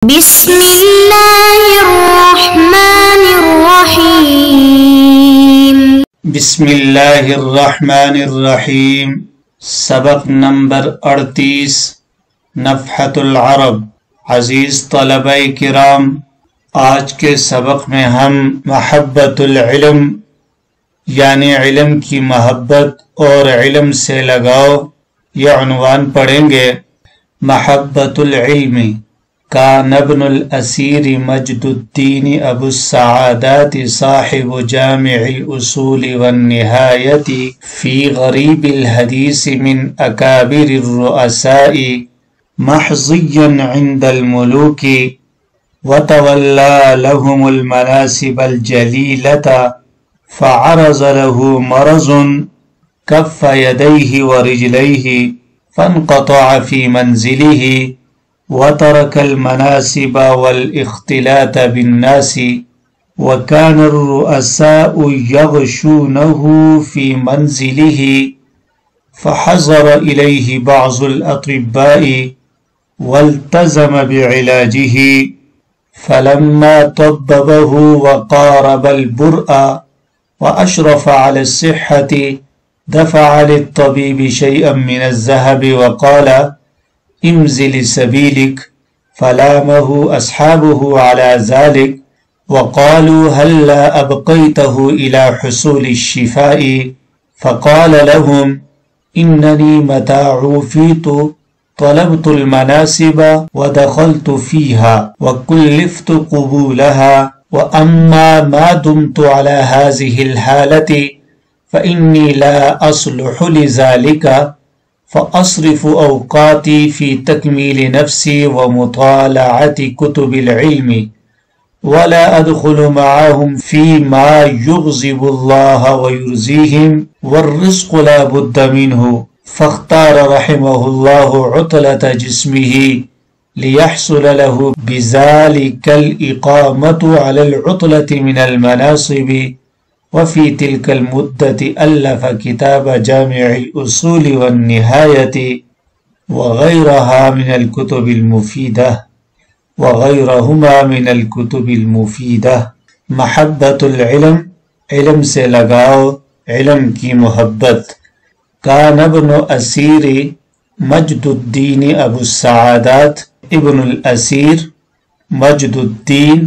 بسم اللہ الرحمن الرحیم بسم اللہ الرحمن الرحیم۔ سبق نمبر 38 نفحۃ العرب۔ عزیز طلبہ کرام، آج کے سبق میں ہم محبت العلم یعنی علم کی محبت اور علم سے لگاؤ یہ عنوان پڑھیں گے۔ محبت العلم کان ابن الاسیر مجد الدین ابو السعادات صاحب جامع الاصول والنہایت فی غریب الحدیث من اکابر الرؤساء محظیا عند الملوک وتولى لهم المناصب الجلیلة فعرض له مرض کف یدیہ ورجلیہ فانقطع فی منزلہ وترك المناصب والاختلاط بالناس وكان الرؤساء يغشونه في منزله فحضر إليه بعض الأطباء والتزم بعلاجه فلما طببه وقارب البرء وأشرف على الصحة دفع للطبيب شيئا من الذهب وقال امزل سبيلك فلامه أصحابه على ذلك وقالوا هلا أبقيته إلى حصول الشفاء فقال لهم إنني متى عوفيت طلبت المناصب ودخلت فيها وكلفت قبولها وأما ما دمت على هذه الحالة فإني لا أصلح لذلك فأصرف أوقاتي في تكميل نفسي ومطالعة كتب العلم ولا أدخل معهم فيما يغضب الله ويرزيهم والرزق لا بد منه فاختار رحمه الله عطلة جسمه ليحصل له بذلك الإقامة على العطلة من المناصب وفي تلك المدة ألف كتاب جامع الأصول والنهاية وغيرها من الكتب المفيدة وغيرهما من الكتب المفيدة۔ محبت العلم، علم سے لگاؤ، علم کی محبت۔ کان ابن اسیر مجد الدین ابو السعادات، ابن الاسیر مجد الدین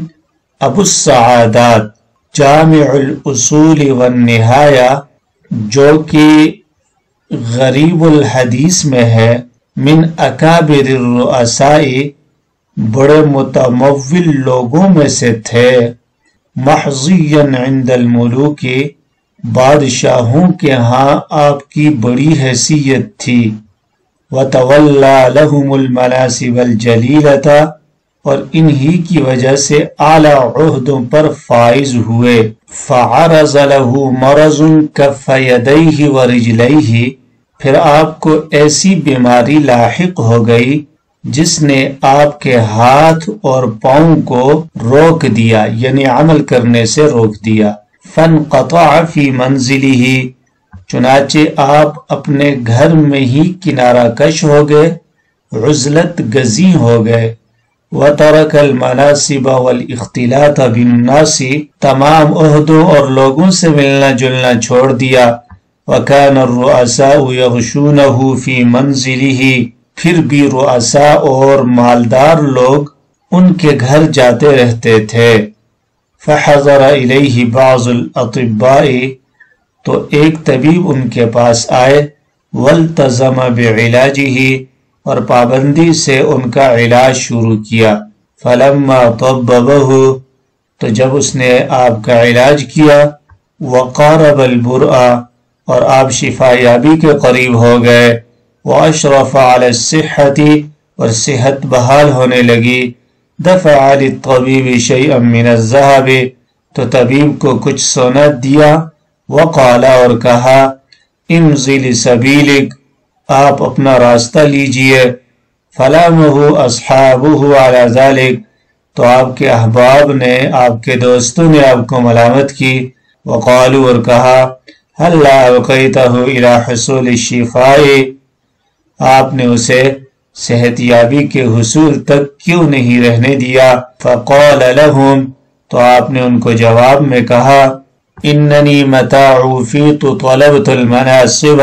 ابو السعادات جامع الاصول والنہایہ جو کہ غریب الحدیث میں ہے، من اکابر الرؤساء بڑے متمول لوگوں میں سے تھے، محظیا عند الملوک بادشاہوں کے ہاں آپ کی بڑی حیثیت تھی، وتولى لهم المناصب الجلیلۃ اور انہی کی وجہ سے اعلیٰ عہدوں پر فائز ہوئے، فعرض له مرض کف یدیہ ورجلیہ پھر آپ کو ایسی بیماری لاحق ہو گئی جس نے آپ کے ہاتھ اور پاؤں کو روک دیا، یعنی عمل کرنے سے روک دیا، فانقطع فی منزلہ چنانچہ آپ اپنے گھر میں ہی کنارہ کش ہو گئے، عزلت گزیں ہو گئے، وَتَرَكَ الْمَنَاصِبَ وَالْإِخْتِلَاطَ بِالنَّاسِ تمام عہدوں اور لوگوں سے ملنا جلنا چھوڑ دیا، وَكَانَ الرُّؤَسَاءُ يَغْشُونَهُ فِي مَنْزِلِهِ پھر بھی رؤساء اور مالدار لوگ ان کے گھر جاتے رہتے تھے، فَحَضَرَ إِلَيْهِ بَعْضُ الْأَطِبَّاءِ تو ایک طبیب ان کے پاس آئے، وَالْتَزَمَ بِعِلَاجِهِ اور پابندی سے ان کا علاج شروع کیا، فلما طببہ تو جب اس نے آپ کا علاج کیا، وقارب البرء اور آپ شفا یابی کے قریب ہو گئے، واشرف علی الصحۃ اور صحت بحال ہونے لگی، دفع للطبیب شیئا من الذهب تو طبیب کو کچھ سونا دیا، وقال اور کہا امضی سبیلک آپ اپنا راستہ لیجئے، فلامہ اصحابہ علی ذلک تو آپ کے احباب نے، آپ کے دوستوں نے آپ کو ملامت کی، وقالوا اور کہا هلا ابقیتہ الی حصول الشفاء آپ نے اسے صحت یابی کے حصول تک کیوں نہیں رہنے دیا؟ فقال لهم، تو آپ نے ان کو جواب میں کہا اننی متى عوفیت طلبت المناصب،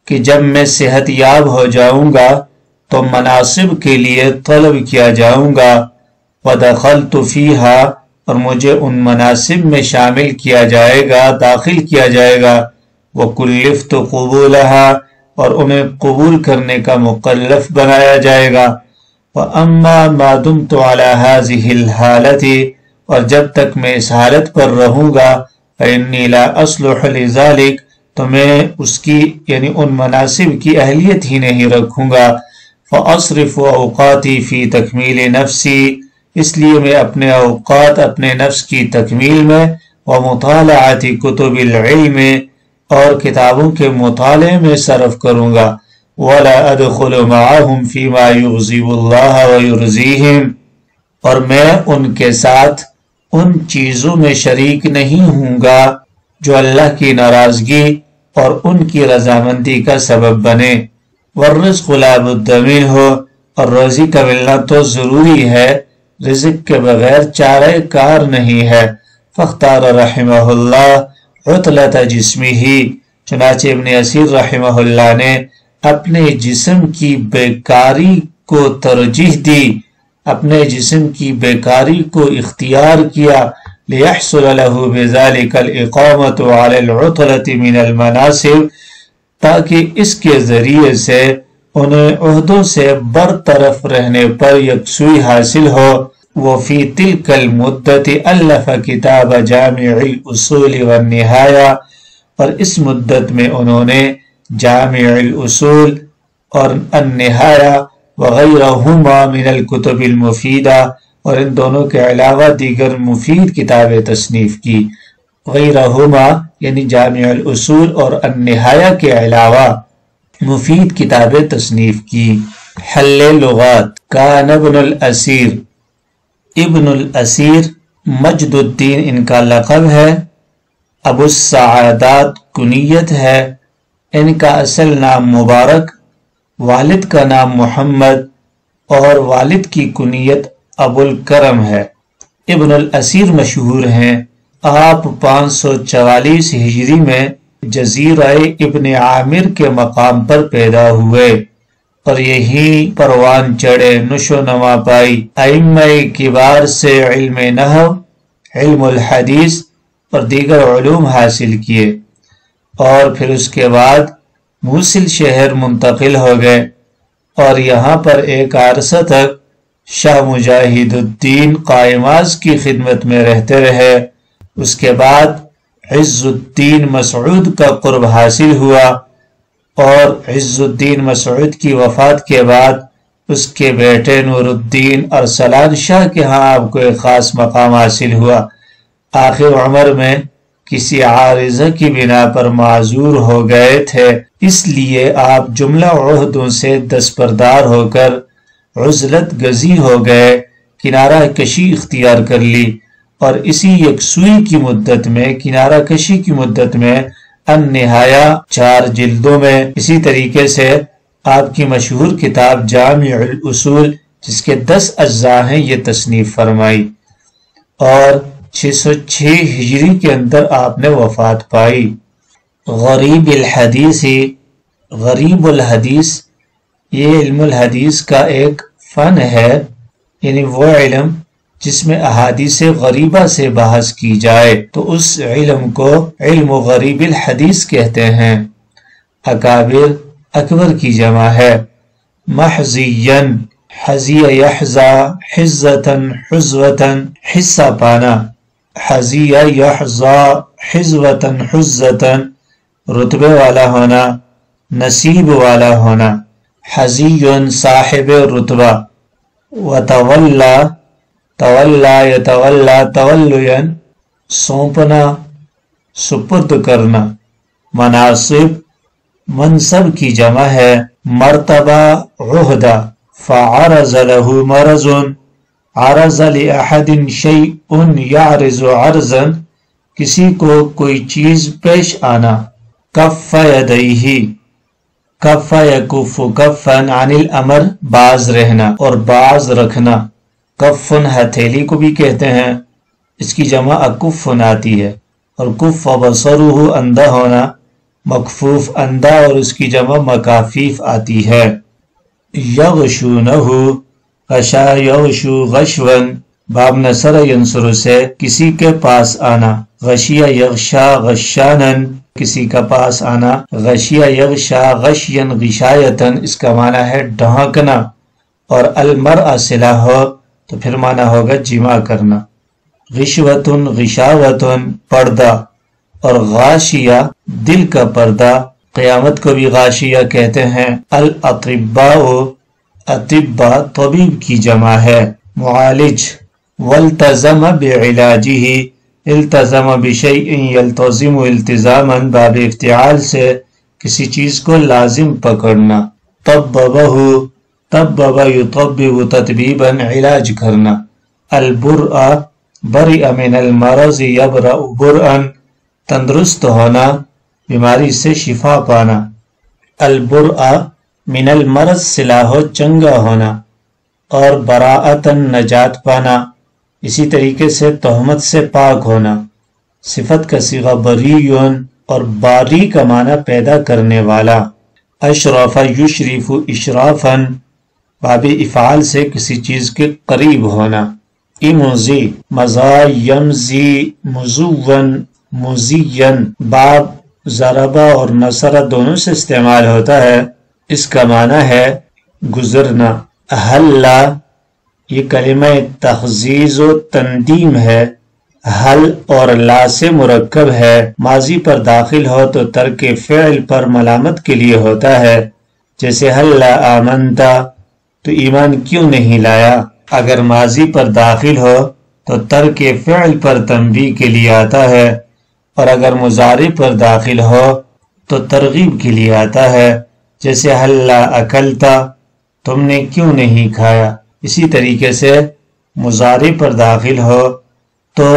کہ جب میں صحت یاب ہو جاؤں گا تو مناصب کے لیے طلب کیا جاؤں گا، ودخلت فیہا، اور مجھے ان مناصب میں شامل کیا جائے گا، داخل کیا جائے گا، وکلفت قبولہا، اور انہیں قبول کرنے کا مکلف بنایا جائے گا، وَأَمَّا مَا دُمْتُ عَلَى هَذِهِ الْحَالَةِ، اور جب تک میں اس حالت پر رہوں گا، فَإِنِّي لَا أَصْلُحُ لِذَلِكَ، تو میں اس کی یعنی ان مناصب کی اہلیت ہی نہیں رکھوں گا، فَأَصْرِفُ أَوْقَاتِي فِي تَكْمِيلِ نَفْسِي، اس لیے میں اپنے اوقات اپنے نفس کی تکمیل میں، وَمُطَالَعَةِ كُتُبِ الْعِلْمِ، اور کتابوں کے مطالعے میں صرف کروں گا، وَلَا أَدْخُلُ مَعَهُمْ فِي مَا يُغْضِبُ اللَّهَ وَيُرْضِيهِمْ، اور میں ان کے ساتھ ان چیزوں میں شریک نہیں ہوں گا جو اللہ کی ناراضگی اور ان کی رضامندی کا سبب بنے، وَالرِّزْقُ لَا بُدَّ مِنْهُ، اور روزی کا ملنا تو ضروری ہے، رزق کے بغیر چارہ کار نہیں ہے، فاختار رحمہ اللہ عطلۃ جسمہ، چنانچہ ابن اسیر رحمہ اللہ نے اپنے جسم کی بیکاری کو ترجیح دی، اپنے جسم کی بیکاری کو اختیار کیا، لِيَحْصُلَ لَهُ بِذَلِكَ الْإِقَامَةُ عَلَى الْعُطْلَةِ مِنَ الْمَنَاصِبِ، تاکہ اس کے ذریعے سے انہیں عہدوں سے برطرف رہنے پر یکسوئی حاصل ہو، وفی تلک المدت الف کتاب جامع الاصول والنہایہ، اور اس مدت میں انہوں نے جامع الاصول اور النہایہ وغیرہما من الکتب المفیدہ، اور ان دونوں کے علاوہ دیگر مفید کتابیں تصنیف کی، غیرہما یعنی جامع الاصول اور النہایہ کے علاوہ مفید کتابیں تصنیف کی۔ حل لغات، کان ابن الاسیر، ابن الاسیر مجد الدین ان کا لقب ہے، ابو السعادات کنیت ہے، ان کا اصل نام مبارک، والد کا نام محمد اور والد کی کنیت ابو الکرم ہے۔ ابن الاسیر مشہور ہیں، آپ 544 ہجری میں جزیرہ ابن عامر کے مقام پر پیدا ہوئے اور یہی پروان چڑھے، نشو نما پائی، ائمہ کبار سے علم نحو، علم الحدیث اور دیگر علوم حاصل کیے، اور پھر اس کے بعد موصل شہر منتقل ہو گئے اور یہاں پر ایک عرصہ تک شاہ مجاہد الدین قائماز کی خدمت میں رہتے رہے۔ اس کے بعد عز الدین مسعود کا قرب حاصل ہوا، اور عز الدین مسعود کی وفات کے بعد اس کے بیٹے نور الدین ارسلان شاہ کے ہاں آپ کو ایک خاص مقام حاصل ہوا۔ آخر عمر میں کسی عارضہ کی بنا پر معذور ہو گئے تھے، اس لیے آپ جملہ عہدوں سے دستبردار ہو کر عزلت گزی ہو گئے، کنارہ کشی اختیار کر لی، اور اسی یکسوئی کی مدت میں، کنارہ کشی کی مدت میں، النہایہ 4 جلدوں میں، اسی طریقے سے آپ کی مشہور کتاب جامع الاصول جس کے 10 اجزاء ہیں یہ تصنیف فرمائی، اور 606 ہجری کے اندر آپ نے وفات پائی۔ غریب الحدیث، غریب الحدیث یہ علم الحدیث کا ایک فن ہے، یعنی وہ علم جس میں احادیث غریبہ سے بحث کی جائے تو اس علم کو علم غریب الحدیث کہتے ہیں۔ اکابر اکبر کی جمع ہے۔ محضین، حضی یحظا حزتن حزوتن، حصہ پانا، حضی یحظا حزوتن حزتن، رتبے والا ہونا، نصیب والا ہونا۔ حضی صاحب رتبہ، وتولا، تولا یتولا تولین، سونپنا، سپرد کرنا۔ مناصب منصب کی جمع ہے۔ مرتبہ عہدہ، فعرض له مرض، عرض لأحد شیء یعرض عرضا، کسی کو کوئی چیز پیش آنا۔ کف یدیہ، کف یکف کفن عن الامر باز رہنا اور باز رکھنا. کفن ہتھیلی کو بھی کہتے ہیں، اس کی جمع اکفن آتی ہے. اور کف بصرہ اندھا ہونا، مکفوف اندھا اور اس کی جمع مکافیف آتی ہے. یغشونہ غشا یغشو غشون باب نصر ینصر سے کسی کے پاس آنا. غشیہ یغشا غشانن کسی کا پاس آنا. غشیہ یغشا غشین غشایتن اس کا معنی ہے ڈھانکنا. اور المرء صلہ ہو تو پھر معنی ہوگا جمع کرنا. غشوتن غشاوتن پردہ. اور غاشیہ دل کا پردہ، قیامت کو بھی غاشیہ کہتے ہیں. الاطباء اطباء طبیب کی جمع ہے. معالج. والتزم بعلاجہ التزم بشیء یلتزم التزاما باب افتعال سے کسی چیز کو لازم پکڑنا. طببہ طبب یطبب تطبیبا علاج کرنا. البرء برئ من المرض یبرأ برئا تندرست ہونا، بیماری سے شفا پانا. البرء من المرض صلہ ہو چنگا ہونا. اور براءتن نجات پانا، اسی طریقے سے تہمت سے پاک ہونا. صفت کا صیغہ بریون اور باری کا معنی پیدا کرنے والا. اشرف یشرف اشرافا باب افعال سے کسی چیز کے قریب ہونا. امزی مزا یمزی مزون مزین باب ضربہ اور نصر دونوں سے استعمال ہوتا ہے. اس کا معنی ہے گزرنا. حلا یہ کلمہ تخزیز و تندیم ہے. حل اور لا سے مرکب ہے. ماضی پر داخل ہو تو ترک فعل پر ملامت کے لیے ہوتا ہے. جیسے حلا آمنتا تو ایمان کیوں نہیں لایا. اگر ماضی پر داخل ہو تو ترک فعل پر تنبیہ کے لیے آتا ہے. اور اگر مضارع پر داخل ہو تو ترغیب کے لیے آتا ہے. جیسے حلا اکلتا تم نے کیوں نہیں کھایا. اسی طریقے سے مضارع پر داخل ہو تو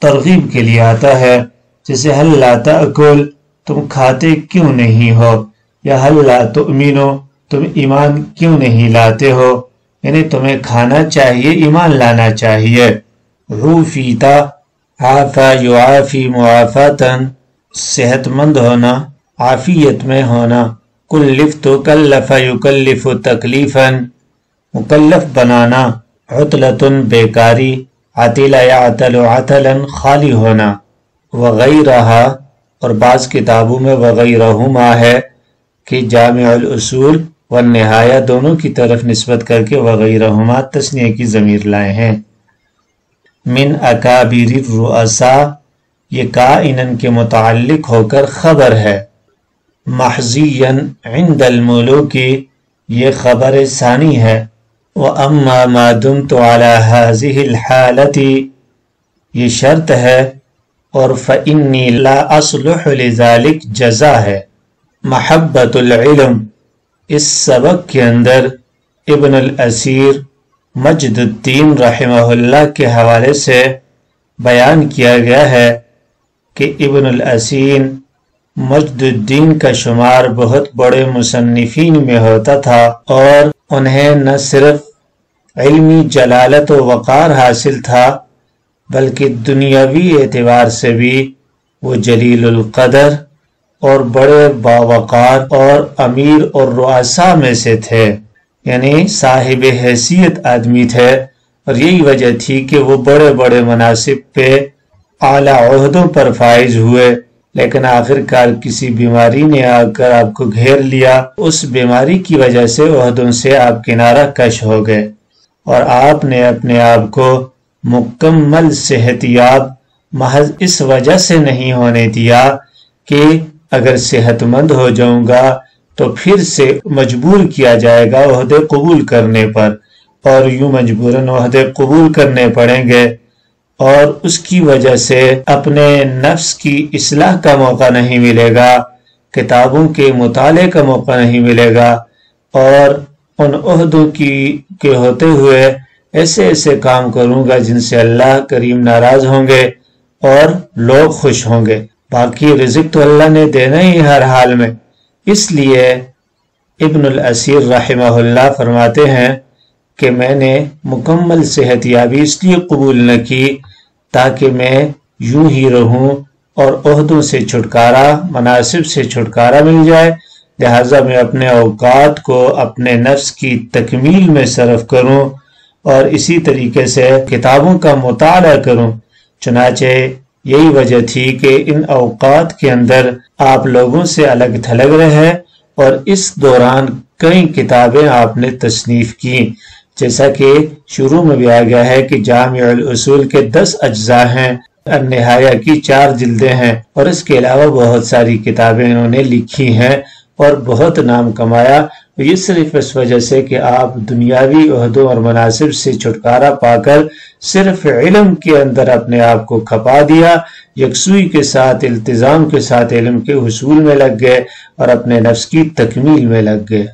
ترغیب کے لیے آتا ہے. جیسے حلا تأکل تم کھاتے کیوں نہیں ہو. یا حلا تؤمنو تم ایمان کیوں نہیں لاتے ہو، یعنی تمہیں کھانا چاہیے، ایمان لانا چاہیے. عوفیتا عافا یعافی معافاتن صحت مند ہونا، عافیت میں ہونا. کلفت کلف یکلف تکلیفا مکلف بنانا. عطلتن بیکاری. عطل یعطل عطلا خالی ہونا. وغیرہ اور بعض کتابوں میں وغیرہما ہے کہ جامع الاصول والنہایہ دونوں کی طرف نسبت کر کے وغیرہما تثنیہ کی ضمیر لائے ہیں. من اکابر الرؤساء یہ کائنن کے متعلق ہو کر خبر ہے. محضیًا عند الملوک یہ خبر ثانی ہے. وَأَمَّا مَا دُمْتُ عَلَى هَذِهِ الْحَالَةِ یہ شرط ہے. اور فَإِنِّي لَا أَصْلُحُ لِذَلِكَ جزا ہے. محبت العلم اس سبق کے اندر ابن الاسیر مجد الدین رحمہ اللہ کے حوالے سے بیان کیا گیا ہے کہ ابن الاسیر مجد الدین کا شمار بہت بڑے مصنفین میں ہوتا تھا، اور انہیں نہ صرف علمی جلالت و وقار حاصل تھا بلکہ دنیاوی اعتبار سے بھی وہ جلیل القدر اور بڑے باوقار اور امیر اور رؤساء میں سے تھے، یعنی صاحب حیثیت آدمی تھے. اور یہی وجہ تھی کہ وہ بڑے بڑے مناصب پہ اعلیٰ عہدوں پر فائز ہوئے، لیکن آخرکار کسی بیماری نے آ کر آپ کو گھیر لیا. اس بیماری کی وجہ سے عہدوں سے آپ کنارہ کش ہو گئے، اور آپ نے اپنے آپ کو مکمل صحت یاب محض اس وجہ سے نہیں ہونے دیا کہ اگر صحت مند ہو جاؤں گا تو پھر سے مجبور کیا جائے گا عہدے قبول کرنے پر، اور یوں مجبوراً عہدے قبول کرنے پڑیں گے، اور اس کی وجہ سے اپنے نفس کی اصلاح کا موقع نہیں ملے گا، کتابوں کے مطالعے کا موقع نہیں ملے گا، اور ان عہدوں کے ہوتے ہوئے ایسے ایسے کام کروں گا جن سے اللہ کریم ناراض ہوں گے اور لوگ خوش ہوں گے. باقی رزق تو اللہ نے دینا ہی ہر حال میں، اس لیے ابن الاسیر رحمہ اللہ فرماتے ہیں کہ میں نے مکمل صحت یابی اس لیے قبول نہ کی تاکہ میں یوں ہی رہوں اور عہدوں سے چھٹکارا، مناصب سے چھٹکارا مل جائے، لہٰذا میں اپنے اوقات کو اپنے نفس کی تکمیل میں صرف کروں اور اسی طریقے سے کتابوں کا مطالعہ کروں۔ چنانچہ یہی وجہ تھی کہ ان اوقات کے اندر آپ لوگوں سے الگ تھلگ رہے اور اس دوران کئی کتابیں آپ نے تصنیف کی، جیسا کہ شروع میں بھی آ گیا ہے کہ جامع الاصول کے 10 اجزاء ہیں، النہایہ کی 4 جلدیں ہیں، اور اس کے علاوہ بہت ساری کتابیں انہوں نے لکھی ہیں اور بہت نام کمایا۔ یہ صرف اس وجہ سے کہ آپ دنیاوی عہدوں اور مناصب سے چھٹکارا پا کر صرف علم کے اندر اپنے آپ کو کھپا دیا، یکسوئی کے ساتھ التزام کے ساتھ علم کے حصول میں لگ گئے اور اپنے نفس کی تکمیل میں لگ گئے۔